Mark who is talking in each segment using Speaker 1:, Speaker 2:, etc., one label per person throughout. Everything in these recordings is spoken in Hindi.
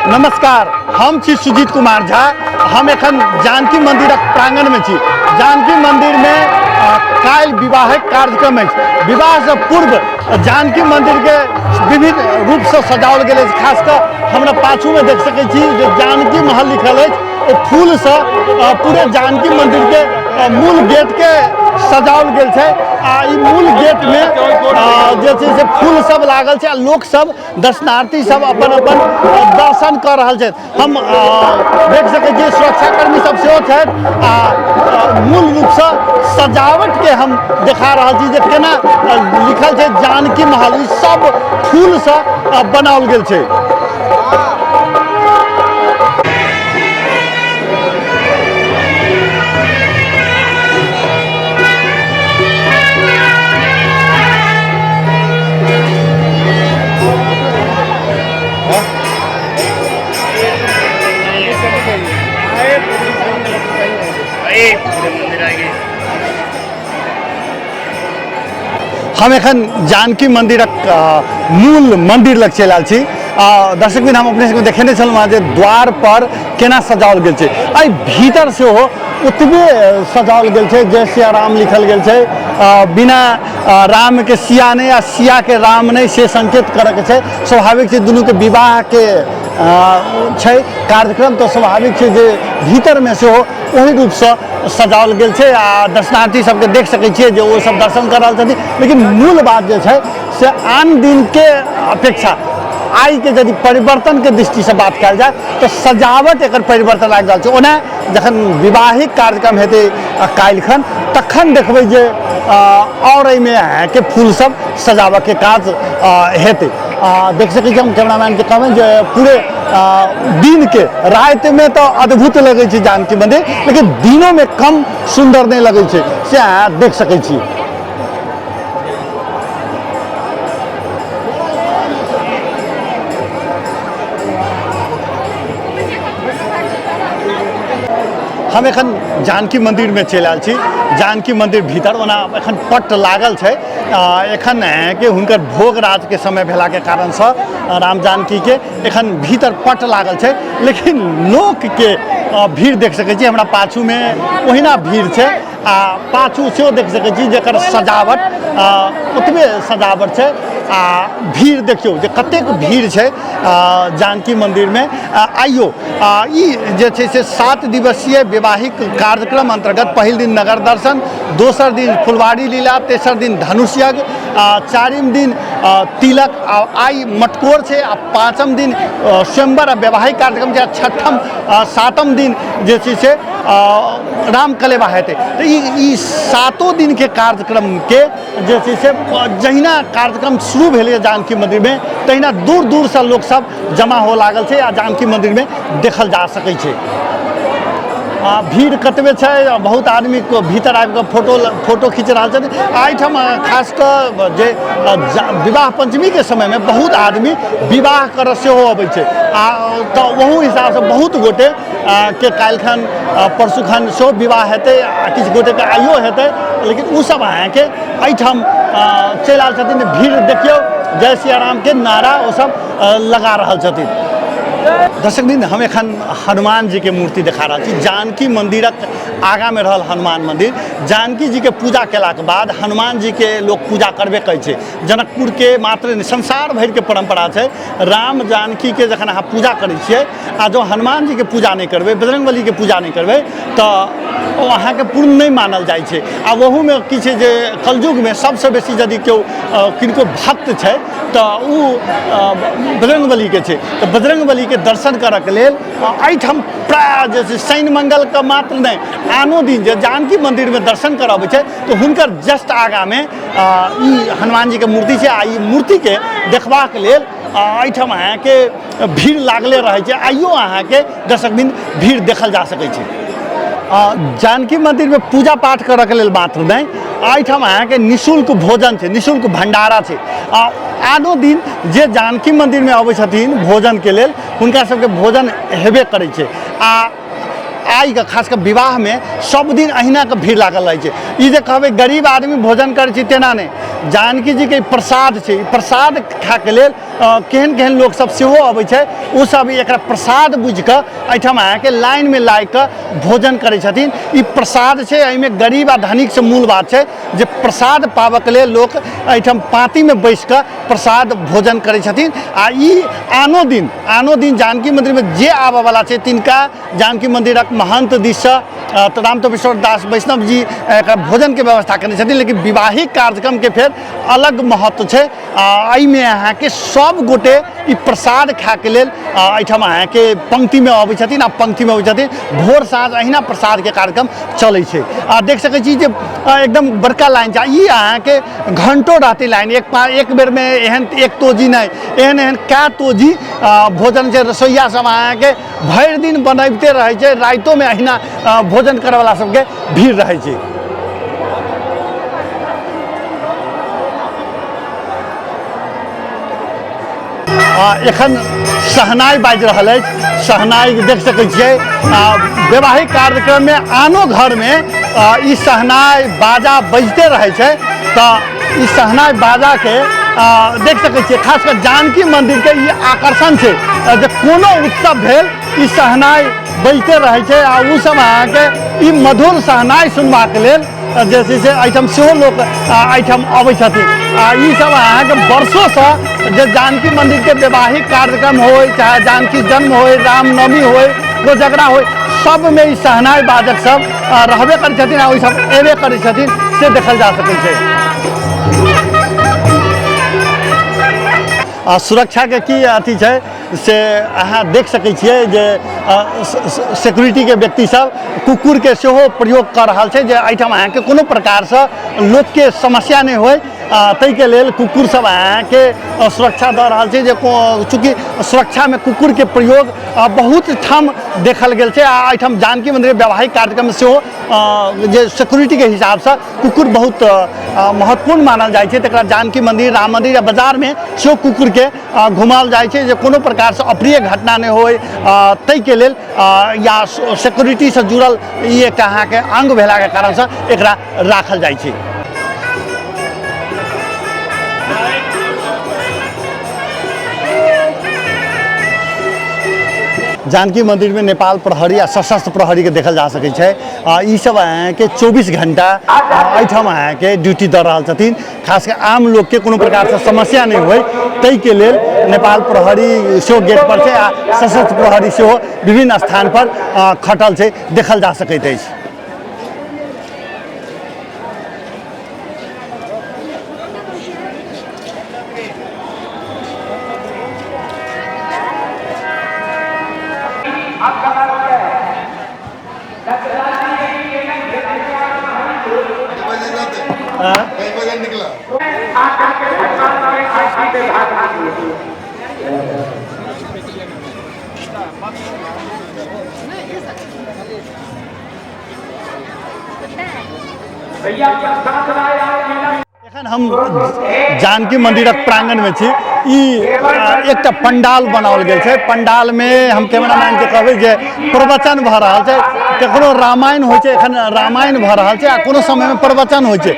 Speaker 1: नमस्कार, हम छी सुजीत कुमार झा। हम एखन जानकी मंदिर प्रांगण में छी। जानकी मंदिर में काल विवाहिक कार्यक्रम है। विवाह से पूर्व जानकी मंदिर के विभिन्न रूप से सजाओल गेल है। खासकर हमरा पाछू में देख सके छी जे जानकी महल लिखल है। फूल से पूरे जानकी मंदिर के मूल गेट के सजाओल गेल है। ई मूल गेट में जे छै से फूल सब लागल छै। लोक सब दर्शनार्थी सब अपन अपन दर्शन कर रहल छै। हम देख सके छी सुरक्षाकर्मी सब सेहो छै। मूल रूप से सजावट के हम देखा रहल छी जे केना लिखल छै जानकी महल। ई सब फूल से बनाओल गेल छै। हम एखन जानकी मंदिर मूल मंदिर लग चलि आयल छी। दर्शक बिन हम अपने सबके देखेने छलहुँ जे द्वार पर केना सजाओल गेल छै। एहि भीतर से हो ओतबे सजाओल गेल छै। जय सिया राम लिखल गेल छै। बिना राम के सिया नहीं आ सिया के राम नहीं से संकेत करे के छै। स्वाभाविक छै दुनू के विवाह के छै कार्यक्रम, तो स्वाभाविक छै जे भीतर में से हो वही रूप से सजाओल गेल छै। दर्शनार्थी सबके देख सके छियै जे वो सब दर्शन कर रहल छथिन। लेकिन मूल बात जे छै से आन दिन के अपेक्षा आई के यदि परिवर्तन के दृष्टि से बात कल जाए तो सजावट एक परिवर्तन आबि रहल छै। ओना जखन विवाहिक कार्यक्रम हेतै काल्हिखन तखन देखबै जे और एहिमे के फूल सब सजावट के काज हेतै। देख सकै छी हम कैमरामैन के कहबै जे पूरे दिन के रात में तो अद्भुत लगे छै जानकी मंदिर, लेकिन दिनों में कम सुंदर नहीं लगे छै से देख सकै छी। हम एखन जानकी मंदिर में चलि आयल छी। जानकी मंदिर भीतर ओना एखन पट लागल छै। एखन के हुनकर भोग राज के समय भेला के कारण से राम जानकी के एखन भीतर पट लागल छै। लेकिन लोक के भीड़ देख सकै छी हमरा पाछू में ओहिना भीड़ छै। पाछू से देख सकै छी जेकर सजावट ओतबे सजावट छै। भीड़ देखियो जे कतेक भीड़ छै जानकी मंदिर में। आइयो ई जे छै से 7 दिवसीय वैवाहिक कार्यक्रम अंतर्गत पहिल दिन नगर दर्शन, दोसर दिन फुलवाड़ी लीला, तेसर दिन धनुष यज्ञ, चारिम दिन तिलक, आई मटकोर छै, पाँचम दिन स्वयंवर वैवाहिक कार्यक्रम छै, छठम 7म दिन जे छै से राम कलेवा हेतै। तो ई 7 दिन के कार्यक्रम के जे छै से जहिना कार्यक्रम शुरू भेलै जानकी मंदिर में तहिना दूर दूर से लोग सब जमा हो लागल छै। जानकी मंदिर में देखल जा सकै छै। भीड़ कतबे छै, बहुत आदमी को भीतर आबि कऽ फोटो खींच रहा है। आइठम खास कर जे विवाह पंचमी के समय में बहुत आदमी विवाह कर सेहो अबै छै। तो वहू हिसाब से बहुत गोटे के काल्हिखन परसुखन सेहो विवाह हेतै, किछु गोटे के आइयो हेतै। लेकिन उ सब अहाँके एहिठाम चलि आयल छथिन। भीड़ देखियो जय सिया राम के नारा वो सब लगा रहल छथिन। दर्शक बिंद हम एखन हनुमान जी के मूर्ति देखा रहा छी। जानकी मंदिरक आगा में रहल हनुमान मंदिर। जानकी जी के पूजा केला के बाद हनुमान जी के लोग पूजा करबे करै छै। जनकपुर के मात्र नहीं संसार भर के परंपरा छै। राम जानकी के जखन अहाँ पूजा करै छियै आ जो हनुमान जी के पूजा नहीं करबै, बजरंगबली के पूजा नहीं करबै तो अहाँ के पूर्ण नहीं मानल जाइ छै। आ वहू में की छै जे कलयुग में सबसे बेसी यदि केओ किनको भक्त छै तो उ बजरंगबली के छै। तो बजरंगबली के दर्शन करऽ के लेल एहिठाम प्राय जे छै शनि मंगल के मात्र नहीं आनो दिन जे जानकी मंदिर में दर्शन करऽ छै तो हुनकर जस्ट आगा में ई हनुमान जी के मूर्ति छै। आ ई मूर्ति के देखबाक लेल एहिठाम अहाँके भीड़ लागले रहै छै। आइयो अहाँके दर्शक बिंद भीड़ देखल जा सकै छै। जानकी मंदिर में पूजा पाठ करऽ के लेल मात्र नहीं एहिठाम अहाँके निःशुल्क भोजन छै, निःशुल्क भंडारा छै। आनो दिन जे जानकी मंदिर में अबै छथिन भोजन के लेल हुनका सबके भोजन हेबे करै छै। आई का खास कर विवाह में सब दिन अहिना के भीड़ लागल रहे छै। ई जे कहबै गरीब आदमी भोजन करे छै तेना नहीं, जानकी जी के प्रसाद छै, प्रसाद खाय के लेल केहन केहन लोग सब सेहो अबै छै, ओ सब एकरा प्रसाद बुझ के एहिठाम आके लाइन में लाग के भोजन करै छथिन। ई प्रसाद छै, एहिमे गरीब आ धनिक से मूल बात छै जे प्रसाद पाबऽ के लेल लोक एहिठाम पाँती में बैस के प्रसाद भोजन करै छथिन। आ ई आनो दिन जानकी मंदिर में जे आबऽ वाला छै तिनका जानकी मंदिरक महंत दिस से राम तपेश्वर दास वैष्णव जी भोजन के व्यवस्था करने छथिन। लेकिन विवाहिक कार्यक्रम के फेर अलग महत्व छै। एहिमे अहाँके सब गोटे ई प्रसाद खाय के लेल एहिठाम अहाँके पंक्ति में अबै छथिन आ पंक्ति में अबै छथिन। भोर साँझ अहिना प्रसाद के कार्यक्रम चलै छै। देख सकै छी जे एकदम बड़का लाइन छै। ई अहाँके घंटों रहतै लाइन, एक बेर में एहन एक तोजी नहीं, एहन कए तोजी भोजन छै। रसोइया सब अहाँके भरि दिन बनैबते रहै छै, राइतो में अहिना भोजन करे वाला सबके भीड़ रहै छै। एखन सहनाई बाजि रहल अछि, सहनाई देख सकै छियै। वैवाहिक कार्यक्रम में आनो घर में ई सहनाई बाजा बजते रहै छै। तऽ ई सहनाई बाजा के देख सकै छियै, खास कर जानकी मंदिर के ई आकर्षण छै जे कोनो उत्सव भेल ई सहनाई बजते रहै छै। आ उ सब अहाँके ई मधुर सहनाई सुनबा के लेल जे छै से एहिठाम सेहो लोक एहिठाम अबै छथिन। ई सब अहाँके वर्षों जे जानकी मंदिर के वैवाहिक कार्यक्रम हो, चाहे जानकी जन्म हो, रामनवमी हो, कोजगरा हो, सब में ई सहनाई बाजक सब रहबे करै छथिन आ ओहि सब एबे करै छथिन से देखल जा सकै छै। सुरक्षा के की अथी छै से अहाँ देख सकै छियै जे सिक्योरिटी के व्यक्ति सब कुकुर के सेहो प्रयोग कर रहल छै जे एहिठाम अहाँके कोनो प्रकार से लोक के समस्या नहीं होय, ताहि के लेल कुकुर सब अहाँके सुरक्षा दऽ रहल छै। जे चूँकि सुरक्षा में कुकुर के प्रयोग बहुत ठाम देखल गेल छै। आ एहिठाम जानकी मंदिर वैवाहिक कार्यक्रम में सेहो जे सिक्योरिटी के हिसाब से कुकुर बहुत महत्वपूर्ण मानल जाइ छै। तकरा जानकी मंदिर, राम मंदिर या बाजार में सेहो कुकुर के घुमाओल जाइ छै जे कोनो प्रकार से अप्रिय घटना नहीं होय, ताहि के लेल या सिक्योरिटी से जुड़ल ई एकटा अहाँके अंग भेला के कारण से एकरा राखल जाइ छै। जानकी मंदिर में नेपाल प्रहरी आ सशस्त्र प्रहरी के देखल जा सकै छै। ई सब अहाँके 24 घंटा एहिठाम अहाँके ड्यूटी दऽ रहल छथिन। खास कर आम लोग के कोनो प्रकार से समस्या नहीं होय, ताहि के लेल नेपाल प्रहरी सेहो गेट पर छै आ सशस्त्र प्रहरी सेहो विभिन्न स्थान पर खटल छै, देखल जा सकैत अछि। एखन हम जानकी मंदिरक प्रांगण में छी। एक पंडाल बनाओल गेल छै। पंडाल में हम कैमरामैन के कहबै जे प्रवचन भऽ रहल छै। कखनो रामायण होइ छै, एखन रामायण भऽ रहल छै आ कोनो समय में प्रवचन होइ छै।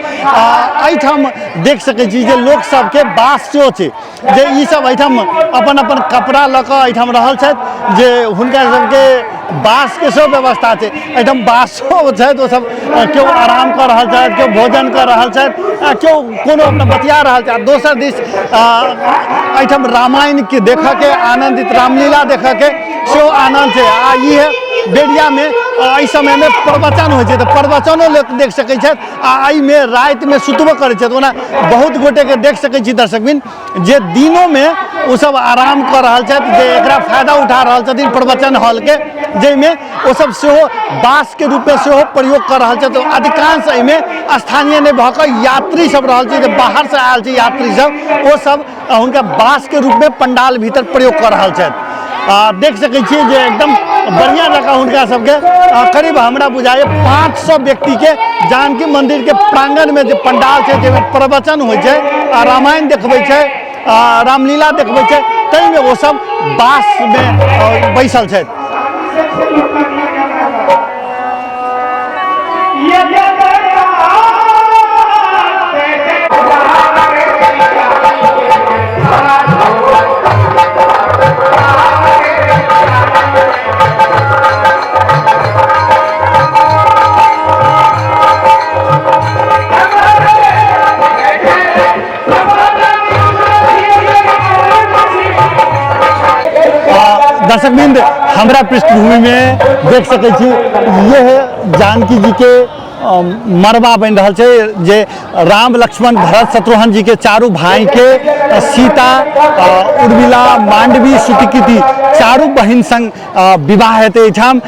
Speaker 1: एहिठाम देख सकै छी जे लोक सबके बास सेहो छै जे ई सब एहिठाम अपन अपन कपड़ा लऽ कऽ एहिठाम रहल छथि जे हुनका सबके बास के सेहो व्यवस्था छै। एहिठाम बासो छथि, ओ सब केओ आराम कर रहल छथि, केओ भोजन कर रहल छथि, केओ कोनो अपना बतिया रहल छथि। दोसर दिस एहिठाम रामायण के देखऽ के आनंदित, रामलीला देखऽ के सेहो आनंद छै। आ ई बेरिया में एहि समय में प्रवचन होइ छै तऽ प्रवचनो लोक देख सकै छथि। आ एहिमे राति में सुतबो करै छथि। ओना बहुत गोटे के देख सकै छी दर्शकबिन जे दिनों में ओ सब आराम कर रहल छथि, जे एकरा फायदा उठा रहल छथिन प्रवचन हॉल के, जाहिमे ओ सब सेहो बास के रूप में सेहो प्रयोग कर रहल छथि। अधिकांश एहिमे स्थानीय नहीं भऽ कऽ यात्री सब रहल छै, जे बाहर से आयल छै यात्री सब, ओ सब हुनका बास के रूप में पंडाल भीतर प्रयोग कर रहल छथि। देख सकै छियै जे एकदम बढ़िया जगह हुनका सबके करीब हमरा बुझाइए 500 व्यक्ति के जानकी मंदिर के प्रांगण में जे पंडाल छै, जाहिमे प्रवचन होइ छै, रामायण देखबै छै, रामलीला देखबै छै, ताहिमे वो सब बास में बैसल छथि। दर्शकबिंद हमरा पृष्ठभूमि में देख सकै छी ये है जानकी जी के मरबा बन रहा है जे राम लक्ष्मण भरत शत्रुघ्न जी के चारू भाई के सीता उर्मिला मांडवी सुतिकृति चारू बहिन संग विवाह हेतु एठाम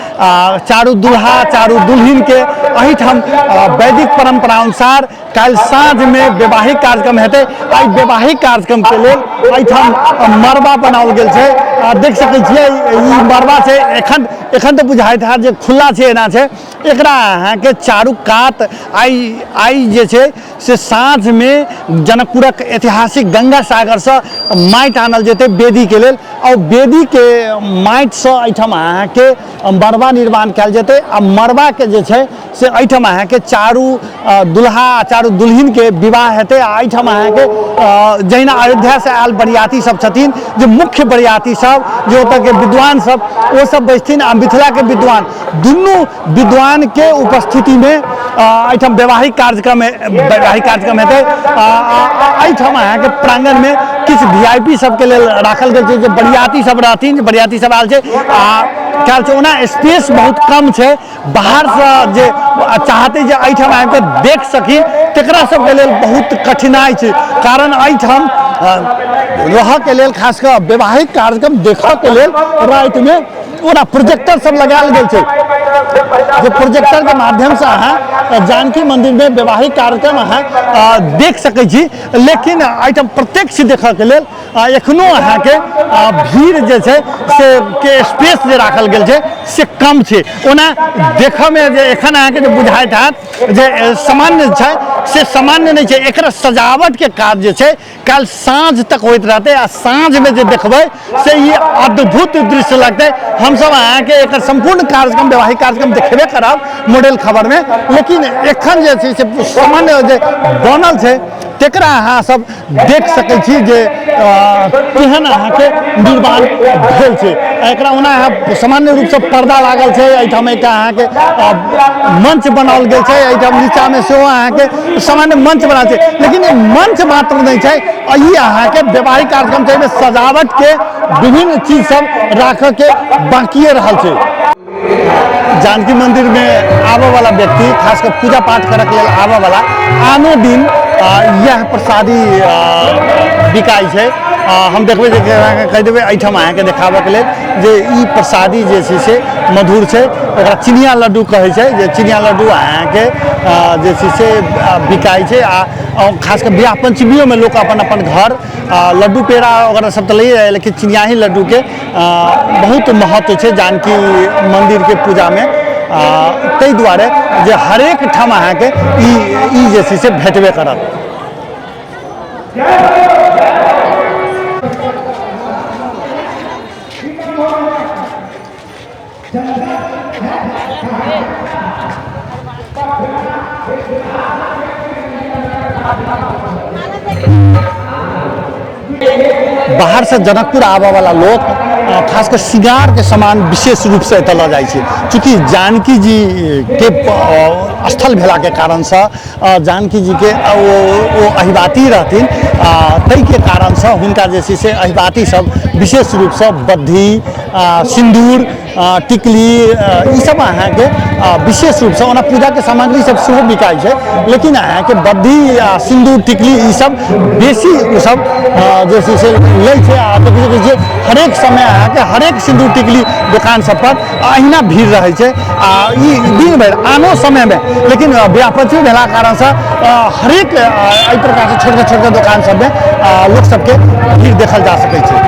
Speaker 1: चारू दुल्हा चारू दुल्हिन के एहिठाम वैदिक परंपरा अनुसार कल साँझ में वैवाहिक कार्यक्रम हेतु आई वैवाहिक कार्यक्रम के लिए एठाम मरबा बनाओल गेल छै देख सकै छियै ई मरबा छै एखन तो बुझाइत है जे खुला छै एना छै एकरा के चारू कात आई जे छै से साँझ में जनकपुरक ऐतिहासिक गंगा सागर से माटि आनल जेतै वेदी के लेल और वेदी के माटि से एहिठाम के मरबा निर्माण कयल जेतै आ मरबा के जे छै से एहिठाम के चारू दुल्हा चारू दुल्हिन के विवाह हेतै आ एहिठाम के जहिना अयोध्या से आयल बरियाती सब छथिन जे मुख्य बरियाती सब जे ओतऽ के विद्वान सब वो सब बैठथिन आ मिथिला के विद्वान दुनू विद्वान के उपस्थिति में एहिठाम वैवाहिक कार्यक्रम हेतै एहिठाम के प्रांगण में किछु VIP सबके लेल राखल गेल छै जे बरियाती सब रहथिन जे बरियाती सब आयल छै आ ख्याल छै ओना स्पेस बहुत कम छै बाहर से जे चाहते जे एहिठाम आबि कऽ देख सकी तकरा सबके लेल बहुत कठिनाइ छै कारण एहिठाम रह के लेल खास कर वैवाहिक कार्यक्रम देखऽ के लेल राति में पूरा प्रोजेक्टर सब लगायल गेल छै जो प्रोजेक्टर के माध्यम से अहाँ जानकी मंदिर में वैवाहिक कार्यक्रम अहाँ देख सकै छी लेकिन एहिठाम प्रत्यक्ष देखऽ के लेल एखनो अहाँ के भीड़ जे छै से के स्पेस जे राखल गेल छै से कम छै ओना देखऽ में जे एखन अहाँ के जे बुझाइत हैत जे सामान्य छै से सामान्य नहीं छै एकरा सजावट के काज जे छै कल साँझ तक होइत रहते आ साँझ में जे देखबै से ये अद्भुत दृश्य लगते हम सब अहाँ के एक संपूर्ण कार्यक्रम वैवाहिक कार्यक्रम देखेबे करब मॉडल खबर में लेकिन एखन जे छै से सामान्य जे बनल छै तकरा अहाँ सब देख सकै छी जे केहन अहाँ के निर्माण भेल छै एकरा ओना सामान्य रूप से पर्दा लागल छै एहिठाम एकटा अहाँ के मंच बनाओल गेल छै एहिठाम नीचा में सेहो अहाँ के सामान्य मंच बनल छै लेकिन ये मंच मात्र नहीं छै ई अहाँ के वैवाहिक कार्यक्रम छै सजावट के विभिन्न चीज सब राख के बाकिए रहल छै जानकी मंदिर में आबऽ वाला व्यक्ति खासकर पूजा पाठ करऽ के लेल आबऽ वाला आनो दिन यह प्रसादी बिकाई छै हम देखबै जे कह देबै एहिठाम अहाँके देखाबऽ के लेल जे ई प्रसादी जे छै से मधुर छै ओकरा चिनिया लड्डू कहै छै जे चिनिया लड्डू अहाँके जे छै से बिकाई छै आ खासकर बियाह पंचमियों में लोग अपन अपन घर लड्डू पेड़ा वगैरह सब तो ले लेकिन चिनियाही लड्डू के बहुत महत्व छै जानकी मंदिर के पूजा में ताहि दुआरे जे हरेक ठाम अहाँके ई जे छै से भेटबे करत बाहर से जनकपुर आबऽ वाला लोग खासकर श्रृंगार के सामान विशेष रूप से एतऽ लऽ जाइ छै चूँकि जानकी जी के स्थल भेला के कारण से जानकी जी के वो अहिबाती रहथिन ताहि के कारण से हुनका जे छै से अहिबाती सब विशेष रूप से बद्धी सिंदूर टिकली ई सब अहाँके विशेष रूप से ओना पूजा के सामग्री सब सेहो बिकाई छै लेकिन अहाँके बद्धी सिंदूर टिकली ई सब बेसी ओ सब जे छै से लै छै आ देखै छियै हरेक समय अहाँके हरेक सिंदूर टिकली दुकान सब पर अहिना भीड़ रहै छै आ ई दिन भरि आनो समय में लेकिन बियाह पंचमी भेला कारण से हरेक एहि प्रकार से छोटका छोटका दुकान सब में लोक सबके भीड़ देखल जा सकै छै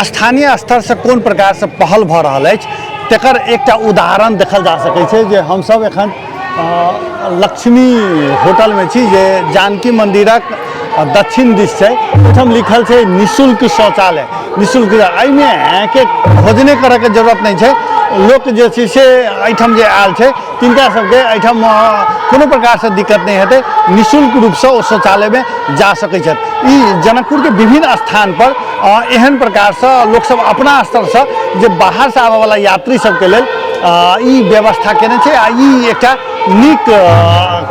Speaker 1: स्थानीय स्तर से कोन प्रकार से पहल भऽ रहल अछि तकर एकटा उदाहरण देखल जा सकै छै जे हमसब एखन लक्ष्मी होटल में छी जे जानकी मंदिरक दक्षिण दिश छै ओहिठाम लिखल छै निःशुल्क शौचालय निःशुल्क एहिमे के खोजने करऽ के जरूरत नहीं छै लोक जे छै से एहिठाम जे आयल छै तिनका सबके एहिठाम कोनो प्रकार से दिक्कत नहीं हेतै निःशुल्क रूप से ओ शौचालय में जा सकै छथि ई जनकपुर के विभिन्न स्थान पर एहन प्रकार से लोक सब अपना स्तर से जे बाहर से आबऽ वाला यात्री सबके लेल ई व्यवस्था केने छै आ ई एकटा नीक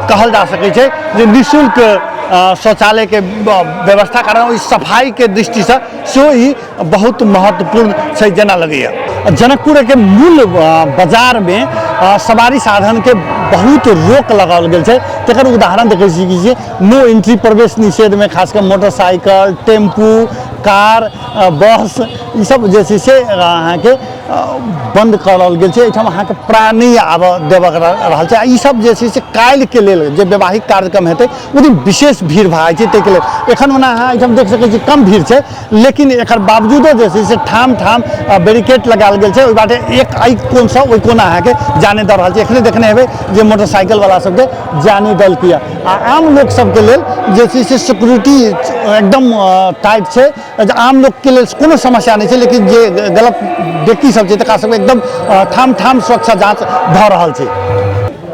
Speaker 1: कहल जा सकै छै जे निःशुल्क शौचालय के व्यवस्था कारण ओहि सफाई के दृष्टि से सेहो ई बहुत महत्वपूर्ण छै जेना लगैए। जनकपुर के मूल बाजार में सवारी साधन के बहुत रोक लगाओल गेल छै। तकर उदाहरण देखै छी कि नो एंट्री प्रवेश निषेध में खासकर मोटरसाइकिल, टेम्पू, कार, बस ई सब जे छै से अहाँके बंद करल गेल छै। एहिठाम अहाँके प्राय नहीं आब देबऽ रहल छै। ई सब जे छै से काल्हि के लेल जे वैवाहिक कार्यक्रम हेतै ओ दिन विशेष भीड़ भाड़ छै ताहिके लेल एखन ओना अहाँ एहिठाम देख सकै छी कम भीड़ छै, लेकिन एकर बावजूदो जे छै से ठाम ठाम बैरिकेड लगायल गेल छै। ओहि बाटे एक एहि कोनसँ ओहि कोना अहाँके जाने दऽ रहल छै। एखने देखने हेबै जे मोटरसाइकिल वाला सबके जाने देलकै आ आम लोक सबके लेल जे छै से सिक्योरिटी एकदम टाइट छै। आम लोक के लेल कोनो समस्या नहीं छै, लेकिन जे गलत व्यक्ति सब छै तकरा सबके एकदम ठाम ठाम सुरक्षा जांच भऽ रहल छै।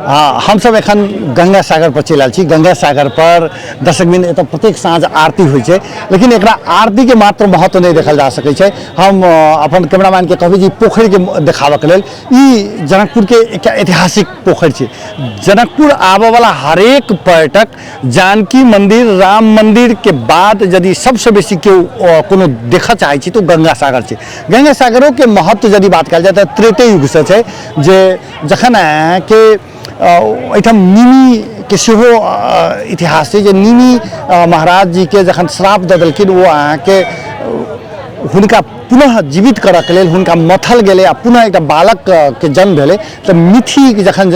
Speaker 1: हम सब एखन गंगा सागर पर चलि आयल छी। गंगा सागर पर दर्शकबिन एतऽ प्रत्येक साँझ आरती होइ छै, लेकिन एकरा आरती के मात्र महत्व नहीं देखल जा सकै छै। हम अपन कैमरामैन के कहबै जे पोखरि के देखाबऽ के लेल ई जनकपुर के एकटा ऐतिहासिक पोखरि छै। जनकपुर आबऽ वाला हरेक पर्यटक जानकी मंदिर, राम मंदिर के बाद यदि सबसे बेसी केओ कोनो देखऽ चाहै छै तो गंगा सागर छै। गंगा सागरों के महत्व यदि बात कयल जाय तऽ त्रेते युग से छै, जे जखन के एहिठाम निमि के सेहो इतिहास छै। जे निमि महाराज जी के जखन श्राप दऽ देलखिन ओ अहाँके हुनका पुनः जीवित करऽ के लेल हुनका मथल गेलै आ पुनः एकटा बालक के जन्म भेलै। तऽ मिथि जखन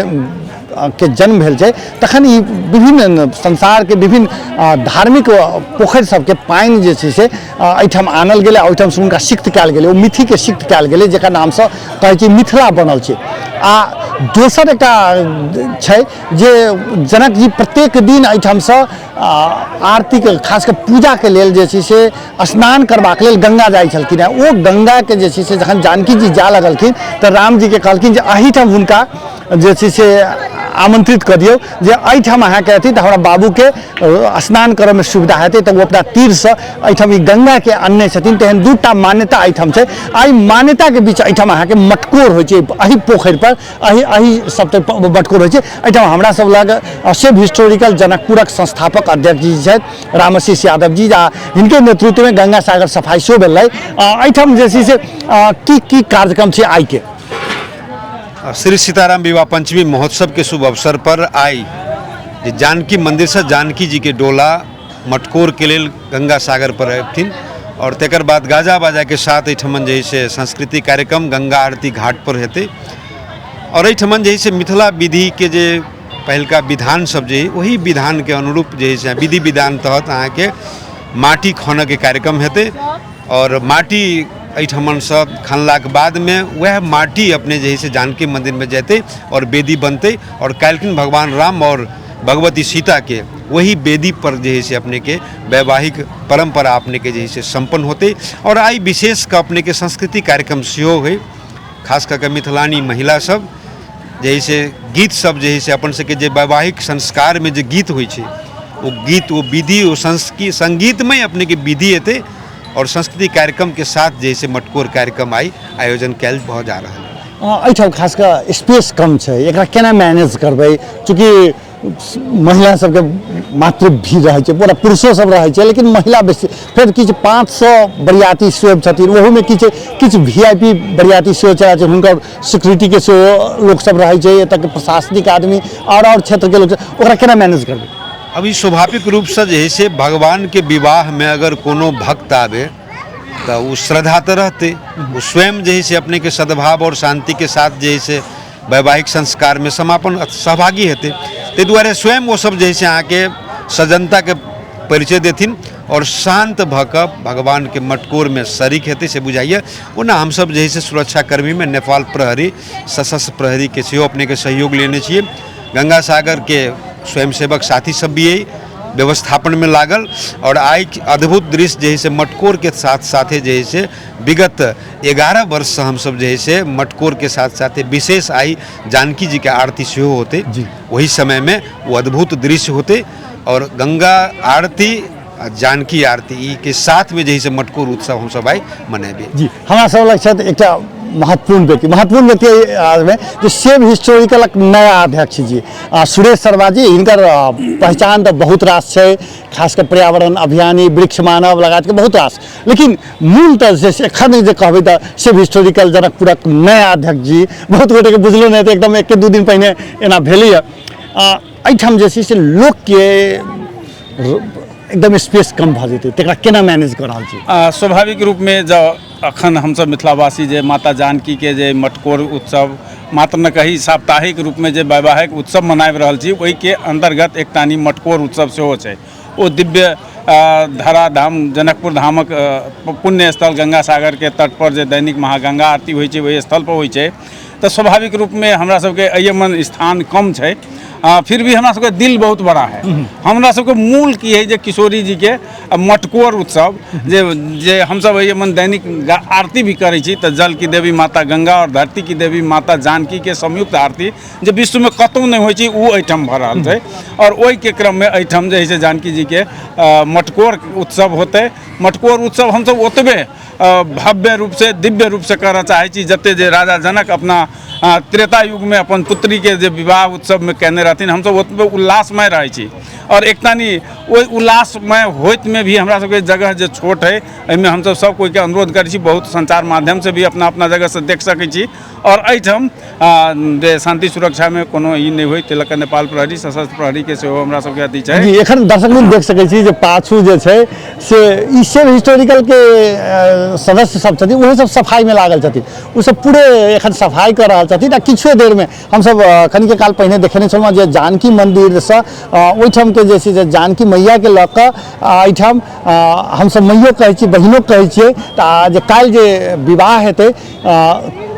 Speaker 1: के जन्म भेल छै तखन ई विभिन्न संसार के विभिन्न धार्मिक पोखरि सबके पानि जे छै से एहिठाम आनल गेलै आ ओहिठाम से हुनका सिक्त कयल गेलै। ओ मिथि के सिक्त कयल गेलै जेकर नामसँ कहै छै मिथिला बनल छै। आ दोसर एकटा छै जे जनक जी प्रत्येक दिन एहिठामसँ आरती के खासकर पूजा के लेल जे छै से स्नान करबाक लेल गंगा जाइ छलखिन। ओ गंगा के जे छै से जखन जानकी जी जा लगलखिन तऽ राम जी के कहलखिन जे एहिठाम हुनका जे छै से आमंत्रित कर दियौ जे एहिठाम अहाँके अथी तऽ हमरा बाबू के स्नान करऽ में सुविधा हेतै। तऽ ओ अपना तीर से एहिठाम ई गंगा के अनने छथिन। तेहन दूटा मान्यता एहिठाम छै। एहि मान्यता के बीच एहिठाम अहाँके मटकोर होइ छै। एहि पोखरि पर एहि सब मटकोर होइ छै। एहिठाम हमरा सब लग शिव हिस्टोरिकल जनकपुरक संस्थापक अध्यक्ष जी छथि रामशीष यादव जी, आ हिनके नेतृत्व में गंगा सागर सफाई सेहो भेलै। एहिठाम जे छै से की कार्यक्रम छै आइ के?
Speaker 2: श्री सीताराम विवाह पंचमी महोत्सव के शुभ अवसर पर आई जानकी मंदिर से जानकी जी के डोला मटकोर के लेल गंगा सागर पर अबथिन और तकर बाद गाजा बाजा के साथ एहिठमन जे से सांस्कृतिक कार्यक्रम गंगा आरती घाट पर हेतै। और एहिठमन जे से मिथिला विधि के जे पहिलका विधान सब जे वही विधान के अनुरूप जे है विधि विधान तहत अहाँ के माटी खनऽ के कार्यक्रम हेतै। और माटी एहिठमन से खनलाक बाद में वह माटी अपने जे है जानकी मंदिर में जेतै और वेदी बनतै। और काल्हिखिन भगवान राम और भगवती सीता के वही वेदी पर जे है अपने के वैवाहिक परंपरा अपने के जे है संपन्न होते। और आई विशेष का अपने के सांस्कृतिक कार्यक्रम सेहो है। खास करके मिथिलानी महिला सब जैसे गीत सब जे है अपन सबके जे वैवाहिक संस्कार में जे गीत होइ छै वो गीत वो विधि वो संगीत में अपने के विधि हेतै। और सांस्कृतिक कार्यक्रम के साथ जैसे मटकोर कार्यक्रम आई आयोजन कयल भऽ जा रहल है।
Speaker 1: एहिठाम खास कर स्पेस कम छै, एकरा केना मैनेज करबै? चूँकि महिला सबके मात्र भीड़ रहै छै, पूरा पुरुषो सब रहै छै, लेकिन महिला बेसी। फेर किछु 500 बरियाती सेहो छथिन, ओहोमे किछु VIP बरियाती सेहो चला छै। हुनकर सिक्योरिटी के सेहो लोक सब रहै छै, एतऽ के प्रशासनिक आदमी और क्षेत्र के लोक, ओकरा केना मैनेज करबै?
Speaker 2: अभी स्वाभाविक रूप से जे है भगवान के विवाह में अगर कोनो भक्त आवे तो वो श्रद्धा तो रहते, वो स्वयं जे है अपने के सद्भाव और शांति के साथ जे है वैवाहिक संस्कार में समापन सहभागी हेते। ताहि दुआरे स्वयं वो सब जे है अहाँ के सजनता के परिचय देथिन और शांत भऽ भगवान के मटकोर में शरीक हेतै से बुझाइए। ओना हम सब जे है सुरक्षा कर्मी में नेपाल प्रहरी, सशस्त्र प्रहरी के सेहो अपने के सहयोग लेने छियै। गंगा सागर के स्वयंसेवक साथी सब भी यही व्यवस्थापन में लागल। और आई अद्भुत दृश्य जे है मटकोर के साथ साथे जे है विगत 11 वर्ष से हम सब जे है मटकोर के साथ साथे विशेष आई जानकी जी के आरती सेहो होते। वही समय में वो अद्भुत दृश्य होते। और गंगा आरती जानकी आरती के साथ में जे है मटकोर उत्सव हम सब आई मनेबे।
Speaker 1: जी हमरा सब लग एकटा महत्वपूर्ण व्यक्ति में जो सेव हिस्टोरिकल नया अध्यक्ष जी सुरेश शर्मा जी हिनकर पहचान तो बहुत रास है, खासकर पर्यावरण अभियानी वृक्ष मानव लगात के बहुत रास, लेकिन मूल तो जैसे एखन जे कहबै तो सेव हिस्टोरिकल जनकपुरक नया अध्यक्ष जी बहुत गोटे के बुझलो नहीं तो एकदम 1-2 दिन पहले एना भेलै एहिठाम जे छै से लोक के एकदम स्पेस कम भ जेतै तकरा केना मैनेज कर रहल छी?
Speaker 3: स्वाभाविक रूप में जो अखन हमसब मिथिलावासी जे माता जानकी के जे मटकोर उत्सव मात्र न कही साप्ताहिक रूप में जे वैवाहिक उत्सव मनाबि रहल छी, ओहि के अंतर्गत एकटानी मटकोर उत्सव सेहो छै। ओ दिव्य धराधाम जनकपुर धामक पुण्य स्थल गंगा सागर के तट पर जे दैनिक महागंगा आरती होइ छै ओहि स्थल पर होइ छै, तो स्वाभाविक रूप में हमरा सबके अयमन स्थान कम छै। फिर भी हमरा सबके दिल बहुत बड़ा है। हमरा सबके मूल की है जे किशोरी जी के मटकोर उत्सव जे हम सब मन दैनिक आरती भी करै छी, तो जल की देवी माता गंगा और धरती की देवी माता जानकी के संयुक्त आरती जे विश्व में कतौ नहीं होइ छै वो एहिठाम भऽ रहल छै। और ओहि के क्रम में एहिठाम जे है से जानकी जी के मटकोर उत्सव होते। मटकोर उत्सव हम सब ओतबे भव्य रूप से दिव्य रूप से करना चाहे छी जते जे राजा जनक अपना त्रेता युग में अपन पुत्री के जे विवाह उत्सव में कहने रहथिन, हम सब ओतबे उल्लासमय रहे छी। और एकटानी ओहि उल्लासमय होइत में भी हमरा सबके जगह जे छोट है, एहिमे हम सब कोई के अनुरोध करै छी, बहुत संचार माध्यम से भी अपना अपना जगह से देख सकै छी। और एहिठाम जे शांति सुरक्षा में कोनो ई नहीं होय तिलक नेपाल प्रहरी सशस्त्र प्रहरी के सेहो हमरा सबके अथी छै।
Speaker 1: जी एखन दर्शक लोग देख सकै छी जे पाछू जे छै से ई सेव हिस्टोरिकल के सदस्य सब छथिन, ओहे सब सफाई में लागल छथिन, ओ सब पूरे एखन सफाई कर रहल छथिन। आ किछु देर में हम सब कनिके काल पहिने देखने छलहुँ जे जानकी मंदिर से ओहिठाम के जे छै से जानकी मैया के लऽ कऽ एहिठाम हम सब मैयो कहै छी बहिनो कहै छियै, जे काल्हि जे विवाह हेतै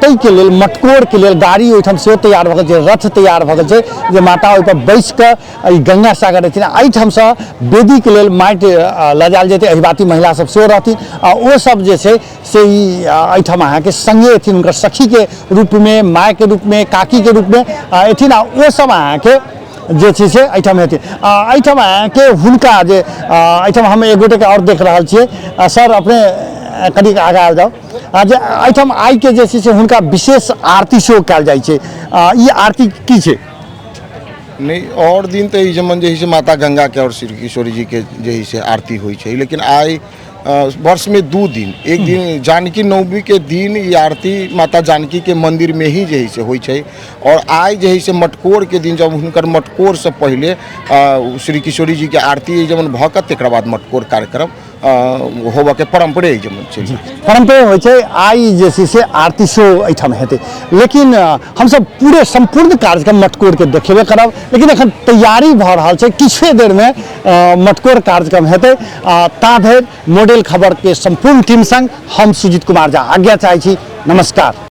Speaker 1: ताहि के लेल मटकोर के लेल गाड़ी ओहिठाम सेहो तैयार भऽ गेल छै, रथ तैयार भऽ गेल छै जे माता ओहिपर बैस कऽ ई गंगा सागर रहथिन। एहिठामसँ वेदी के लेल माटि लऽ जायल जेतै, अहिबाती महिला सब सेहो रहथिन आ ओ सब जे छै से ई एहिठाम अहाँके संगे एथिन, हुनकर सखी के रूप में, माय के रूप में, काकी के रूप में एथिन आ ओ सब अहाँके जे छै से एहिठाम हेथिन। एहिठाम अहाँके हुनका जे एहिठाम हम एक गोटे के और देख रहल छियै, सर अपने कनिक आगाँ आबि जाउ। जे एहिठाम आइ के जे छै से हुनका विशेष आरती सेहो कयल जाइ छै, ई आरती की छै?
Speaker 4: नहीं और दिन तो जमन जे है से माता गंगा के और श्री किशोरी जी के जे है से आरती हुई है, लेकिन आई वर्ष में 2 दिन, एक दिन जानकी नवमी के दिन ये आरती माता जानकी के मंदिर में ही जे है से होइ छै। और आई जे है से मटकोर के दिन जब हुनकर मटकोर से पहले श्री किशोरी जी के आरती जमन भकत तकर बाद मटकोर कार्यक्रम होबऽ के परम्परे जमन छै,
Speaker 1: परम्परे होइ छै। आई जे छै से आरती सेहो एहिठाम हेतै, लेकिन हमसब पूरे संपूर्ण कार्यक्रम मटकोर के देखेबे करब, लेकिन एखन तैयारी भऽ रहल छै, किछुए देर में मटकोर कार्यक्रम हेतै। ता धरि मॉडल खबर के संपूर्ण टीम संग हम सुजीत कुमार झा आज्ञा चाहै छी। नमस्कार।